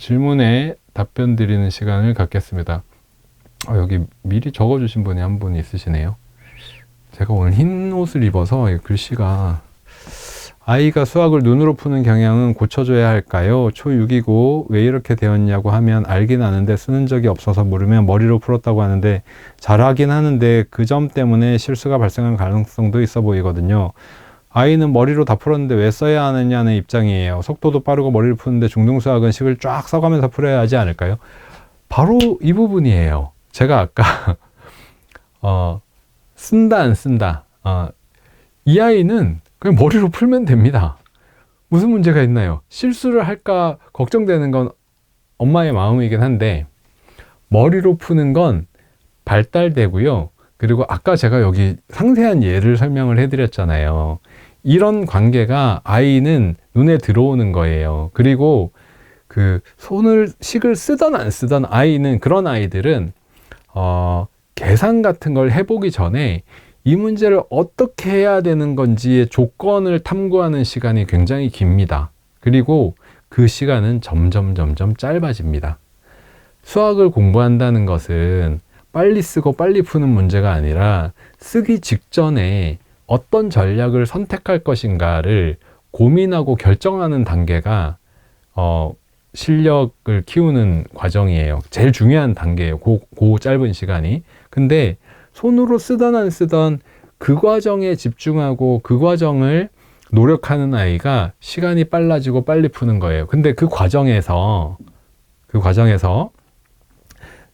질문에 답변 드리는 시간을 갖겠습니다. 여기 미리 적어주신 분이 한 분 있으시네요. 제가 오늘 흰 옷을 입어서 글씨가 아이가 수학을 눈으로 푸는 경향은 고쳐줘야 할까요? 초6이고 왜 이렇게 되었냐고 하면 알긴 아는데 쓰는 적이 없어서 물으면 머리로 풀었다고 하는데 잘하긴 하는데 그 점 때문에 실수가 발생할 가능성도 있어 보이거든요. 아이는 머리로 다 풀었는데 왜 써야 하느냐는 입장이에요. 속도도 빠르고 머리를 푸는데 중등수학은 식을 쫙 써가면서 풀어야 하지 않을까요? 바로 이 부분이에요. 제가 아까 쓴다 안 쓴다, 이 아이는 그냥 머리로 풀면 됩니다. 무슨 문제가 있나요? 실수를 할까 걱정되는 건 엄마의 마음이긴 한데 머리로 푸는 건 발달되고요. 그리고 아까 제가 여기 상세한 예를 설명을 해드렸잖아요. 이런 관계가 아이는 눈에 들어오는 거예요. 그리고 그 식을 쓰던 안 쓰던 아이는, 그런 아이들은 계산 같은 걸 해보기 전에 이 문제를 어떻게 해야 되는 건지의 조건을 탐구하는 시간이 굉장히 깁니다. 그리고 그 시간은 점점 짧아집니다. 수학을 공부한다는 것은 빨리 쓰고 빨리 푸는 문제가 아니라 쓰기 직전에 어떤 전략을 선택할 것인가를 고민하고 결정하는 단계가 실력을 키우는 과정이에요. 제일 중요한 단계예요. 그 짧은 시간이. 근데 손으로 쓰던 안 쓰던 그 과정에 집중하고 그 과정을 노력하는 아이가 시간이 빨라지고 빨리 푸는 거예요. 근데 그 과정에서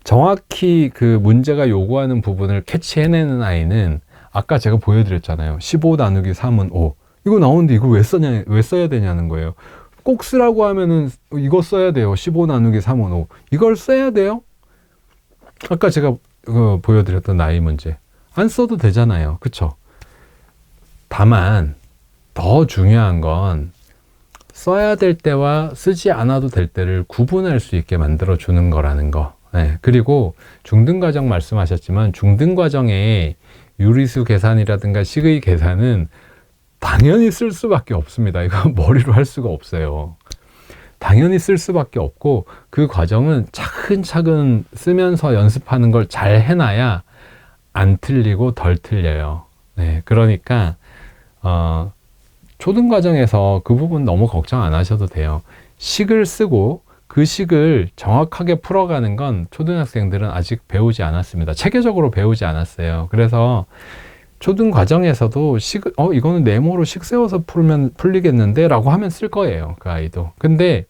정확히 그 문제가 요구하는 부분을 캐치해내는 아이는 아까 제가 보여드렸잖아요. 15 나누기 3은 5. 이거 나오는데 이거 왜 써야 되냐는 거예요. 꼭 쓰라고 하면은 이거 써야 돼요. 15 나누기 3은 5. 이걸 써야 돼요? 아까 제가 보여드렸던 나이 문제. 안 써도 되잖아요. 그쵸? 다만 더 중요한 건 써야 될 때와 쓰지 않아도 될 때를 구분할 수 있게 만들어 주는 거라는 거. 네. 그리고 중등과정 말씀하셨지만 중등과정에 유리수 계산이라든가 식의 계산은 당연히 쓸 수밖에 없습니다. 이거 머리로 할 수가 없어요. 당연히 쓸 수밖에 없고 그 과정은 차근차근 쓰면서 연습하는 걸 잘 해놔야 안 틀리고 덜 틀려요. 네, 그러니까 초등과정에서 그 부분 너무 걱정 안 하셔도 돼요. 식을 쓰고 그 식을 정확하게 풀어가는 건 초등학생들은 아직 배우지 않았습니다. 체계적으로 배우지 않았어요. 그래서 초등과정에서도 이거는 네모로 식 세워서 풀면 풀리겠는데 라고 하면 쓸 거예요. 그 아이도. 근데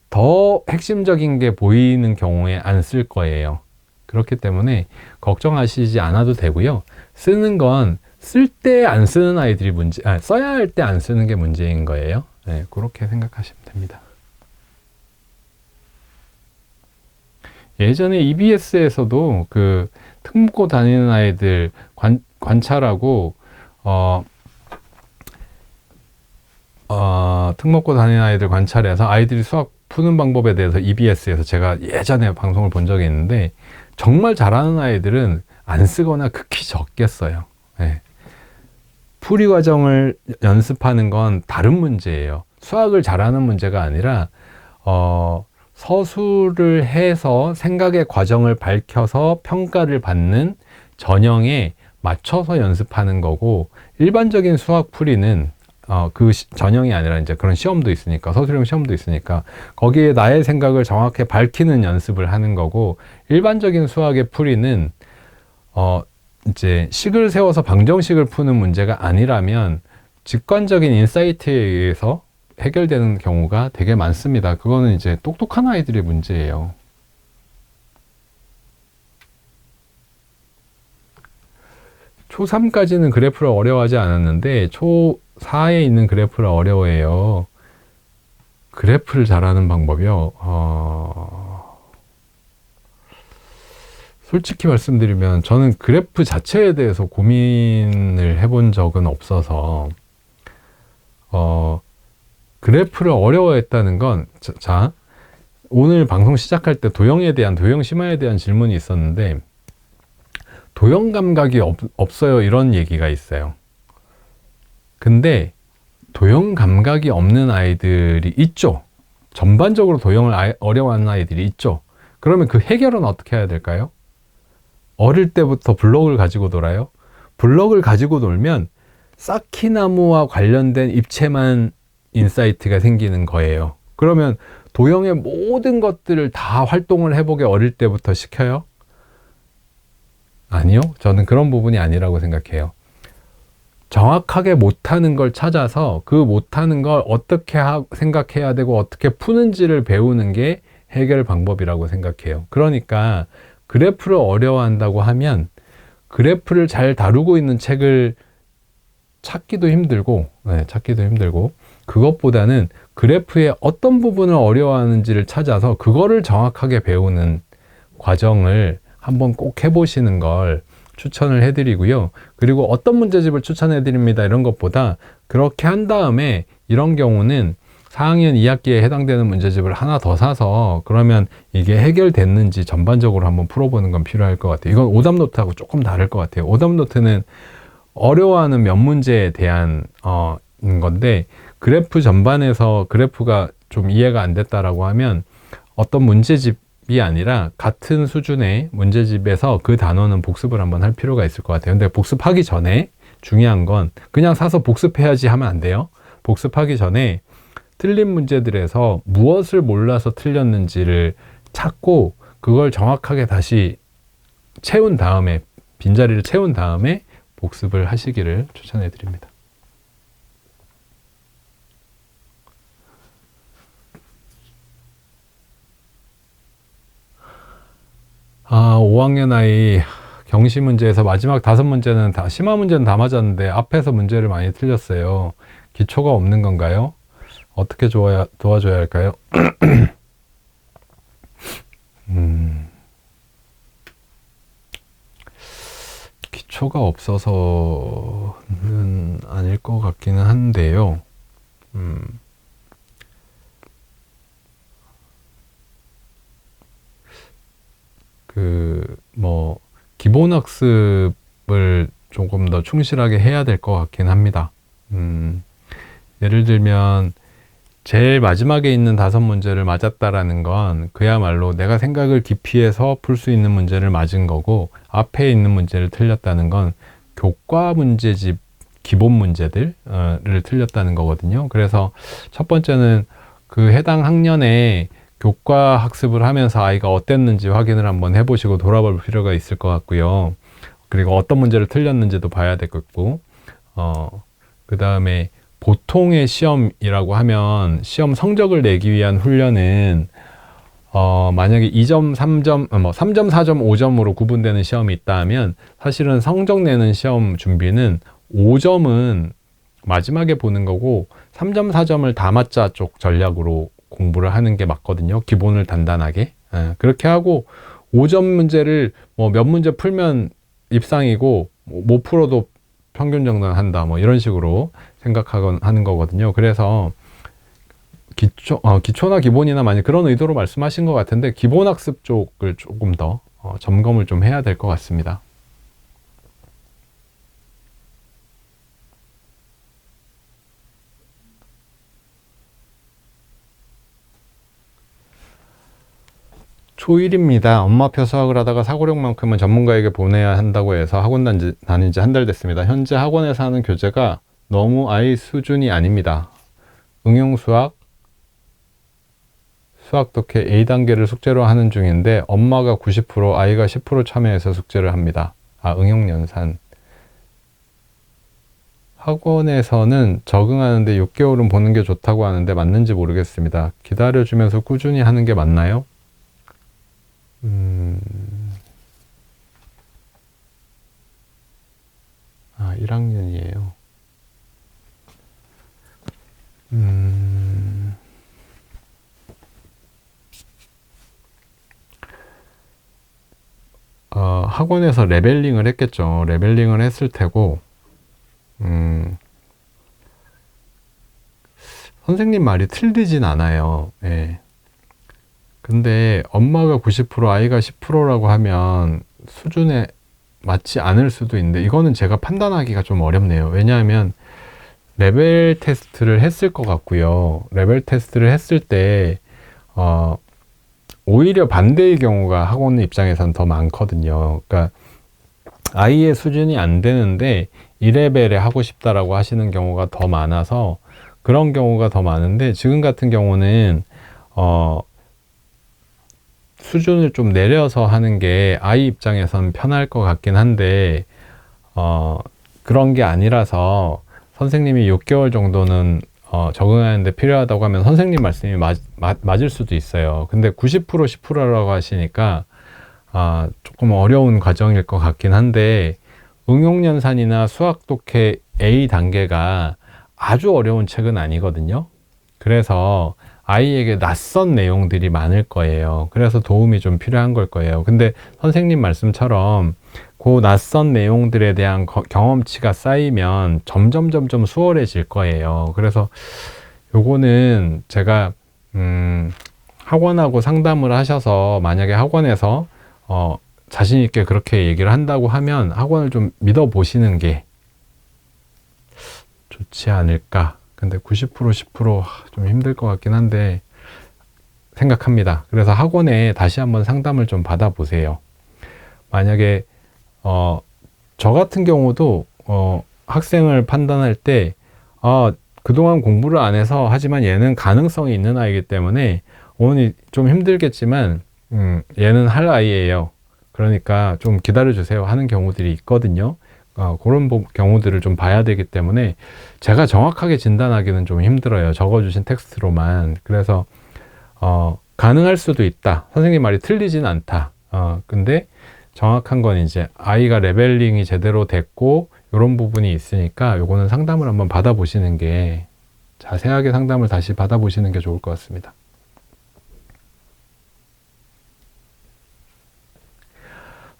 더 핵심적인 게 보이는 경우에 안 쓸 거예요. 그렇기 때문에 걱정하시지 않아도 되고요. 쓰는 건 쓸 때 안 쓰는 아이들이 써야 할 때 안 쓰는 게 문제인 거예요. 네, 그렇게 생각하시면 됩니다. 예전에 EBS에서도 그 특목고 다니는 아이들 관찰하고 특목고 다니는 아이들 관찰해서 아이들이 수학 푸는 방법에 대해서 EBS에서 제가 예전에 방송을 본 적이 있는데 정말 잘하는 아이들은 안 쓰거나 극히 적게 써요. 네. 풀이 과정을 연습하는 건 다른 문제예요. 수학을 잘하는 문제가 아니라 서술을 해서 생각의 과정을 밝혀서 평가를 받는 전형에 맞춰서 연습하는 거고, 일반적인 수학 풀이는 그 전형이 아니라 이제 그런 시험도 있으니까, 서술형 시험도 있으니까 거기에 나의 생각을 정확히 밝히는 연습을 하는 거고, 일반적인 수학의 풀이는 이제 식을 세워서 방정식을 푸는 문제가 아니라면 직관적인 인사이트에 의해서 해결되는 경우가 되게 많습니다. 그거는 이제 똑똑한 아이들의 문제예요. 초3까지는 그래프를 어려워하지 않았는데 초4에 있는 그래프를 어려워해요. 그래프를 잘하는 방법이요. 솔직히 말씀드리면 저는 그래프 자체에 대해서 고민을 해본 적은 없어서 그래프를 어려워했다는 건, 자, 오늘 방송 시작할 때 도형 심화에 대한 질문이 있었는데 도형 감각이 없어요, 이런 얘기가 있어요. 근데 도형 감각이 없는 아이들이 있죠. 전반적으로 도형을 어려워하는 아이들이 있죠. 그러면 그 해결은 어떻게 해야 될까요? 어릴 때부터 블럭을 가지고 놀아요. 블럭을 가지고 놀면 쌓기나무와 관련된 입체만 인사이트가 생기는 거예요. 그러면 도형의 모든 것들을 다 활동을 해보게 어릴 때부터 시켜요? 아니요. 저는 그런 부분이 아니라고 생각해요. 정확하게 못하는 걸 찾아서 그 못하는 걸 어떻게 생각해야 되고 어떻게 푸는지를 배우는 게 해결 방법이라고 생각해요. 그러니까 그래프를 어려워한다고 하면 그래프를 잘 다루고 있는 책을 찾기도 힘들고 그것보다는 그래프의 어떤 부분을 어려워하는지를 찾아서 그거를 정확하게 배우는 과정을 한번 꼭 해보시는 걸 추천을 해드리고요. 그리고 어떤 문제집을 추천해드립니다 이런 것보다 그렇게 한 다음에 이런 경우는 4학년 2학기에 해당되는 문제집을 하나 더 사서 그러면 이게 해결됐는지 전반적으로 한번 풀어보는 건 필요할 것 같아요. 이건 오답노트하고 조금 다를 것 같아요. 오답노트는 어려워하는 몇 문제에 대한 건데 그래프 전반에서 그래프가 좀 이해가 안 됐다라고 하면 어떤 문제집이 아니라 같은 수준의 문제집에서 그 단원은 복습을 한번 할 필요가 있을 것 같아요. 근데 복습하기 전에 중요한 건 그냥 사서 복습해야지 하면 안 돼요. 복습하기 전에 틀린 문제들에서 무엇을 몰라서 틀렸는지를 찾고 그걸 정확하게 다시 채운 다음에 빈자리를 채운 다음에 복습을 하시기를 추천해 드립니다. 아, 5학년 아이 경시 문제에서 마지막 5문제는 다 심화 문제는 다 맞았는데 앞에서 문제를 많이 틀렸어요. 기초가 없는 건가요? 어떻게 도와줘야 할까요? 기초가 없어서는 아닐 것 같기는 한데요. 기본 학습을 조금 더 충실하게 해야 될 것 같긴 합니다. 예를 들면 제일 마지막에 있는 5문제를 맞았다라는 건 그야말로 내가 생각을 깊이 해서 풀 수 있는 문제를 맞은 거고 앞에 있는 문제를 틀렸다는 건 교과 문제집 기본 문제들을 틀렸다는 거거든요. 그래서 첫 번째는 그 해당 학년에 교과 학습을 하면서 아이가 어땠는지 확인을 한번 해보시고 돌아볼 필요가 있을 것 같고요. 그리고 어떤 문제를 틀렸는지도 봐야 되겠고, 그 다음에 보통의 시험이라고 하면 시험 성적을 내기 위한 훈련은 만약에 2점, 3점, 3점, 4점, 5점으로 구분되는 시험이 있다 하면 사실은 성적 내는 시험 준비는 5점은 마지막에 보는 거고 3점, 4점을 다 맞자 쪽 전략으로 공부를 하는 게 맞거든요. 기본을 단단하게. 그렇게 하고 5점 문제를 몇 문제 풀면 입상이고 못 풀어도 평균 정도는 한다. 이런 식으로 생각하는 거거든요. 그래서 기초나 기본이나 만약 그런 의도로 말씀하신 것 같은데 기본 학습 쪽을 조금 더 점검을 좀 해야 될 것 같습니다. 초1입니다. 엄마표 수학을 하다가 사고력만큼은 전문가에게 보내야 한다고 해서 학원 다닌 지 한 달 됐습니다. 현재 학원에서 하는 교재가 너무 아이 수준이 아닙니다. 응용수학, 수학 독해 A단계를 숙제로 하는 중인데 엄마가 90%, 아이가 10% 참여해서 숙제를 합니다. 응용연산. 학원에서는 적응하는데 6개월은 보는 게 좋다고 하는데 맞는지 모르겠습니다. 기다려주면서 꾸준히 하는 게 맞나요? 1학년이에요. 학원에서 레벨링을 했겠죠. 레벨링을 했을 테고, 선생님 말이 틀리진 않아요. 예. 근데 엄마가 90%, 아이가 10%라고 하면 수준에 맞지 않을 수도 있는데 이거는 제가 판단하기가 좀 어렵네요. 왜냐하면 레벨 테스트를 했을 것 같고요. 레벨 테스트를 했을 때 오히려 반대의 경우가 학원 입장에서는 더 많거든요. 그러니까 아이의 수준이 안 되는데 2레벨에 하고 싶다라고 하시는 경우가 더 많아서 그런 경우가 더 많은데, 지금 같은 경우는 수준을 좀 내려서 하는 게 아이 입장에선 편할 것 같긴 한데 그런 게 아니라서 선생님이 6개월 정도는 적응하는데 필요하다고 하면 선생님 말씀이 맞을 수도 있어요. 근데 90% 10%라고 하시니까 조금 어려운 과정일 것 같긴 한데, 응용연산이나 수학 독해 A 단계가 아주 어려운 책은 아니거든요. 그래서 아이에게 낯선 내용들이 많을 거예요. 그래서 도움이 좀 필요한 걸 거예요. 근데 선생님 말씀처럼 그 낯선 내용들에 대한 경험치가 쌓이면 점점 수월해질 거예요. 그래서 요거는 제가 학원하고 상담을 하셔서 만약에 학원에서 자신 있게 그렇게 얘기를 한다고 하면 학원을 좀 믿어 보시는 게 좋지 않을까. 근데 90% 10%좀 힘들 것 같긴 한데 생각합니다. 그래서 학원에 다시 한번 상담을 좀 받아보세요. 만약에 저 같은 경우도 학생을 판단할 때 그동안 공부를 안 해서, 하지만 얘는 가능성이 있는 아이이기 때문에 오늘 좀 힘들겠지만 얘는 할 아이예요. 그러니까 좀 기다려주세요 하는 경우들이 있거든요. 그런 경우들을 좀 봐야 되기 때문에 제가 정확하게 진단하기는 좀 힘들어요. 적어주신 텍스트로만. 그래서 가능할 수도 있다. 선생님 말이 틀리진 않다. 근데 정확한 건 이제 아이가 레벨링이 제대로 됐고 이런 부분이 있으니까 요거는 상담을 한번 받아보시는 게, 자세하게 상담을 다시 받아보시는 게 좋을 것 같습니다.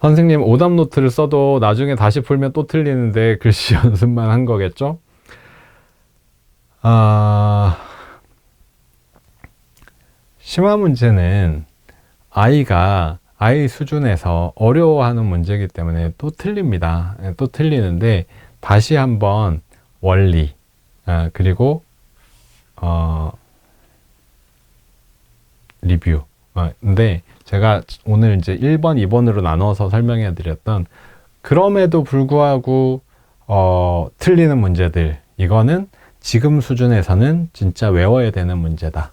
선생님, 오답 노트를 써도 나중에 다시 풀면 또 틀리는데 글씨 연습만 한 거겠죠? 심화 문제는 아이 수준에서 어려워하는 문제이기 때문에 또 틀립니다. 또 틀리는데 다시 한번 원리, 그리고 리뷰. 근데 제가 오늘 이제 1번, 2번으로 나눠서 설명해 드렸던, 그럼에도 불구하고 틀리는 문제들, 이거는 지금 수준에서는 진짜 외워야 되는 문제다.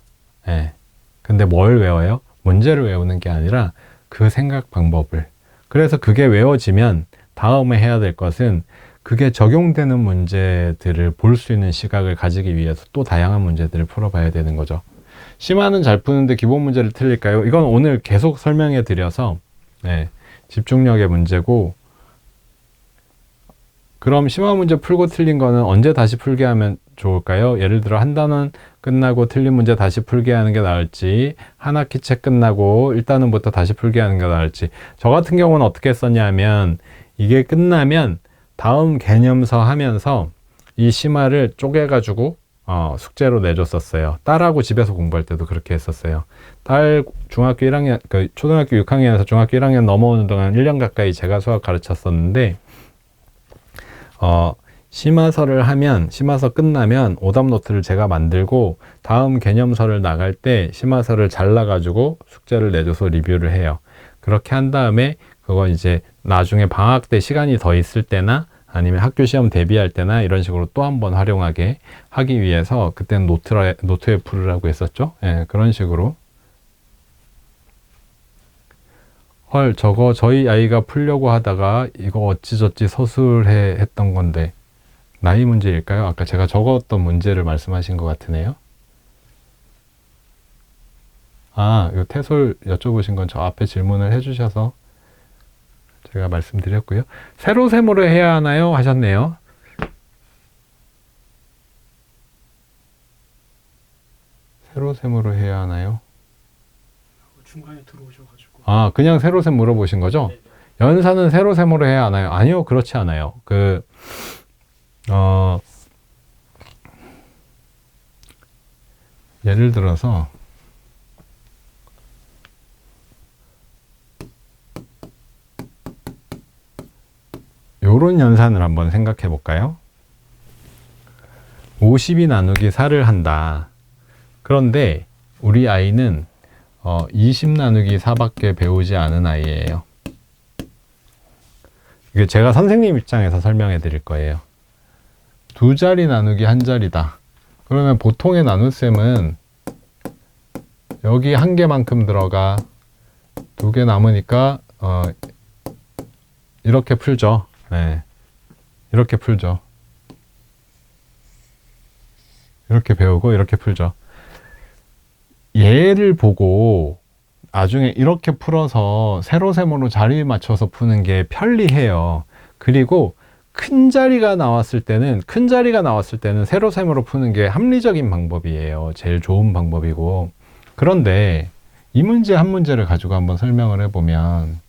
근데 뭘 외워요? 문제를 외우는 게 아니라 그 생각 방법을. 그래서 그게 외워지면 다음에 해야 될 것은 그게 적용되는 문제들을 볼 수 있는 시각을 가지기 위해서 또 다양한 문제들을 풀어봐야 되는 거죠. 심화는 잘 푸는데 기본 문제를 틀릴까요? 이건 오늘 계속 설명해 드려서 집중력의 문제고, 그럼 심화 문제 풀고 틀린 거는 언제 다시 풀게 하면 좋을까요? 예를 들어 한 단원 끝나고 틀린 문제 다시 풀게 하는 게 나을지, 한 학기 책 끝나고 1단원부터 다시 풀게 하는 게 나을지. 저 같은 경우는 어떻게 했었냐면, 이게 끝나면 다음 개념서 하면서 이 심화를 쪼개가지고 숙제로 내줬었어요. 딸하고 집에서 공부할 때도 그렇게 했었어요. 딸 중학교 1학년, 초등학교 6학년에서 중학교 1학년 넘어오는 동안 1년 가까이 제가 수학 가르쳤었는데, 심화서를 하면, 심화서 끝나면 오답 노트를 제가 만들고 다음 개념서를 나갈 때 심화서를 잘라가지고 숙제를 내줘서 리뷰를 해요. 그렇게 한 다음에 그거 이제 나중에 방학 때 시간이 더 있을 때나 아니면 학교 시험 대비할 때나 이런 식으로 또 한 번 활용하게 하기 위해서, 그때는 노트에 풀으라고 했었죠. 그런 식으로. 헐, 저거 저희 아이가 풀려고 하다가 이거 어찌저찌 서술해 했던 건데 나이 문제일까요? 아까 제가 적었던 문제를 말씀하신 것 같으네요. 이 태솔 여쭤보신 건 저 앞에 질문을 해주셔서 제가 말씀드렸고요. 세로세모로 해야 하나요? 하셨네요. 세로세모로 해야 하나요? 중간에 들어오셔가지고. 그냥 세로셈 물어보신 거죠? 네네. 연산은 세로세모로 해야 하나요? 아니요, 그렇지 않아요. 예를 들어서 요런 연산을 한번 생각해 볼까요? 50이 나누기 4를 한다. 그런데 우리 아이는 20 나누기 4밖에 배우지 않은 아이예요. 이게 제가 선생님 입장에서 설명해 드릴 거예요. 2자리 나누기 1자리다. 그러면 보통의 나눗셈은 여기 1개만큼 들어가 2개 남으니까 이렇게 풀죠. 네. 이렇게 풀죠. 이렇게 배우고 이렇게 풀죠. 얘를 보고 나중에 이렇게 풀어서 세로세모로 자리 맞춰서 푸는 게 편리해요. 그리고 큰 자리가 나왔을 때는 세로세모로 푸는 게 합리적인 방법이에요. 제일 좋은 방법이고. 그런데 이 문제 한 문제를 가지고 한번 설명을 해보면